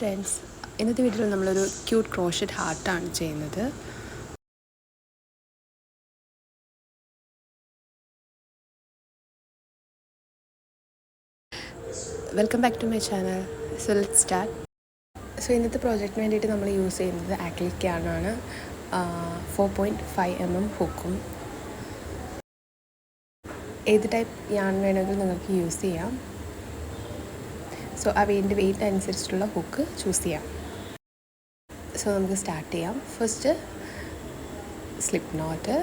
Friends, ഇന്നത്തെ വീഡിയോയിൽ നമ്മളൊരു ക്യൂട്ട് ക്രോഷറ്റ് ഹാർട്ടാണ് ചെയ്യുന്നത്. Welcome back to my channel. So let's start. So ഇന്നത്തെ പ്രോജക്റ്റിന് വേണ്ടിയിട്ട് നമ്മൾ യൂസ് ചെയ്യുന്നത് ആക്രിലിക് യാർണാണ്. 4.5 mm ഹുക്കും. ഏത് ടൈപ്പ് യാൺ വേണമെങ്കിലും നിങ്ങൾക്ക് യൂസ് ചെയ്യാം. സോ അവൻ്റെ വെയിറ്റ് അനുസരിച്ചിട്ടുള്ള ഹുക്ക് ചൂസ് ചെയ്യാം. സോ നമുക്ക് സ്റ്റാർട്ട് ചെയ്യാം. First slip knot,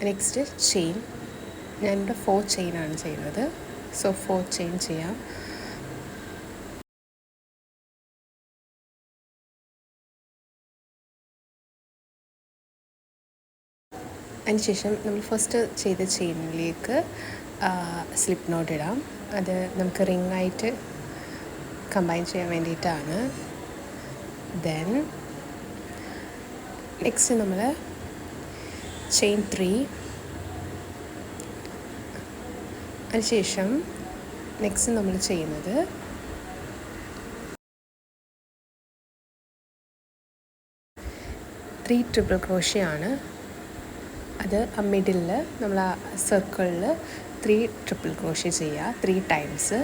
next chain. ഞാനിവിടെ 4 ചെയിനാണ് ചെയ്യുന്നത്. സോ 4 ചെയിൻ ചെയ്യാം. അതിനുശേഷം നമ്മൾ ഫസ്റ്റ് ചെയ്ത ചെയിനിലേക്ക് സ്ലിപ്പ് നോട്ട് ഇടാം. അത് നമുക്ക് റിങ്ങായിട്ട് കമ്പൈൻ ചെയ്യാൻ വേണ്ടിയിട്ടാണ്. ദെൻ നെക്സ്റ്റ് നമ്മൾ ചെയിൻ 3, അതിനുശേഷം നെക്സ്റ്റ് നമ്മൾ ചെയ്യുന്നത് ത്രീ ട്രിപ്പിൾ ക്രോഷ്യ ആണ്. അത് മിഡിലിൽ നമ്മൾ ആ സർക്കിളിൽ 3 ട്രിപ്പിൾ ക്രോഷ്യ ചെയ്യുക, 3 ടൈംസ്.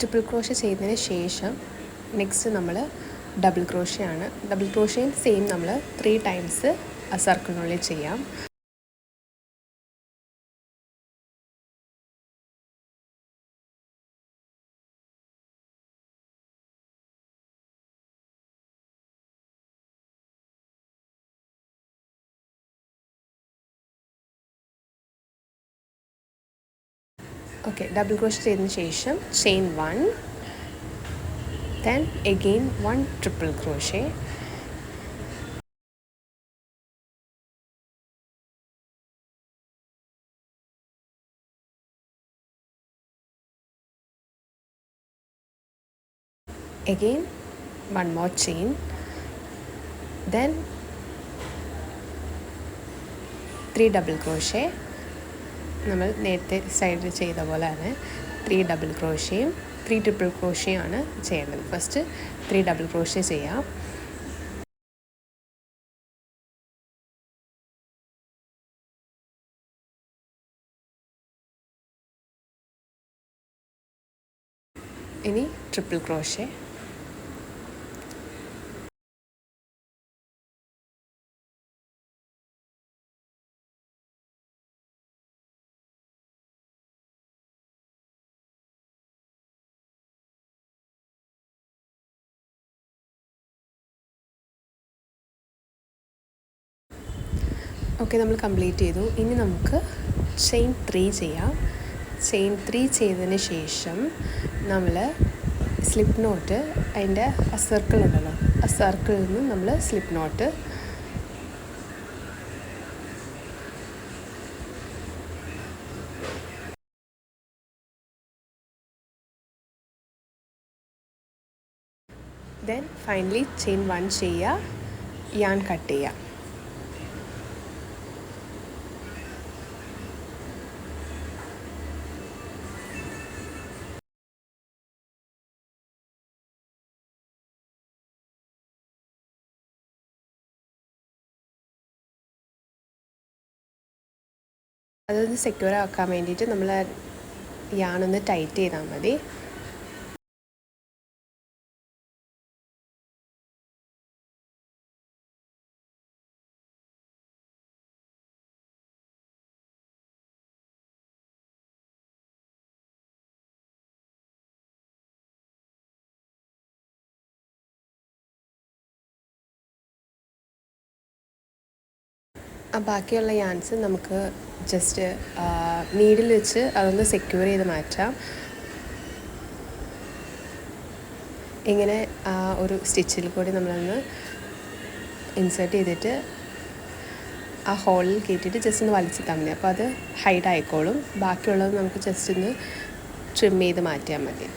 ട്രിപ്പിൾ ക്രോഷ്യ ചെയ്തതിന് ശേഷം നെക്സ്റ്റ് നമ്മൾ ഡബിൾ ക്രോഷ്യ ആണ്. ഡബിൾ ക്രോഷ്യയും സെയിം നമ്മൾ 3 ടൈംസ് ആ സർക്കിളിനുള്ളിൽ ചെയ്യാം. ഓക്കെ, ഡബിൾ ക്രോഷ്യ ചെയ്തതിന് ശേഷം chain 1, then again 1 triple crochet, again 1 more chain, then 3 double crochet. നമ്മൾ നേരത്തെ സൈഡിൽ ചെയ്ത പോലെ തന്നെ 3 ഡബിൾ ക്രോഷ്യയും 3 ട്രിപ്പിൾ ക്രോഷ്യയും ആണ് ചെയ്യേണ്ടത്. ഫസ്റ്റ് 3 ഡബിൾ ക്രോഷ്യ ചെയ്യാം. ഇനി ട്രിപ്പിൾ ക്രോഷ്യ. ഓക്കെ, നമ്മൾ കംപ്ലീറ്റ് ചെയ്തു. ഇനി നമുക്ക് ചെയിൻ 3 ചെയ്യാം. ചെയിൻ 3 ചെയ്തതിന് ശേഷം നമ്മൾ സ്ലിപ്പ് നോട്ട്, അതിൻ്റെ ആ സർക്കിൾ ഉണ്ടല്ലോ, ആ സർക്കിളിൽ നിന്ന് നമ്മൾ slip knot then finally chain 1 ചെയ്യുക, യാൺ കട്ട് ചെയ്യുക. അതൊന്ന് സെക്യൂർ ആക്കാൻ വേണ്ടിയിട്ട് നമ്മൾ യാണൊന്ന് ടൈറ്റ് ചെയ്താൽ മതി. ബാക്കിയുള്ള യാൻസ് നമുക്ക് ജസ്റ്റ് നീഡിൽ വെച്ച് അതൊന്ന് സെക്യൂർ ചെയ്ത് മാറ്റാം. ഇങ്ങനെ ഒരു സ്റ്റിച്ചിൽ കൂടി നമ്മളൊന്ന് ഇൻസേർട്ട് ചെയ്തിട്ട് ആ ഹോളിൽ കയറ്റിയിട്ട് ജസ്റ്റ് ഒന്ന് വലിച്ചിട്ടാൽ മതി. അപ്പോൾ അത് ഹൈഡ് ആയിക്കോളും. ബാക്കിയുള്ളത് നമുക്ക് ജസ്റ്റ് ഒന്ന് ട്രിം ചെയ്ത് മാറ്റിയാൽ മതി.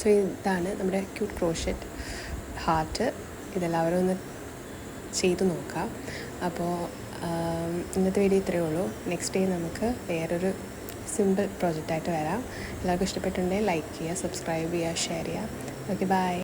സോ ഇതാണ് നമ്മുടെ ക്യൂട്ട് ക്രോഷറ്റ് ഹാർട്ട്. ഇതെല്ലാവരും ഒന്ന് ചെയ്ത് നോക്കാം. അപ്പോൾ ഇന്നത്തെ വീഡിയോ ഇത്രയേ ഉള്ളൂ. നെക്സ്റ്റ് ഡേ നമുക്ക് വേറൊരു സിമ്പിൾ പ്രോജക്റ്റായിട്ട് വരാം. എല്ലാവർക്കും ഇഷ്ടപ്പെട്ടിട്ടുണ്ടെങ്കിൽ ലൈക്ക് ചെയ്യുക, സബ്സ്ക്രൈബ് ചെയ്യുക, ഷെയർ ചെയ്യുക. Okay, by.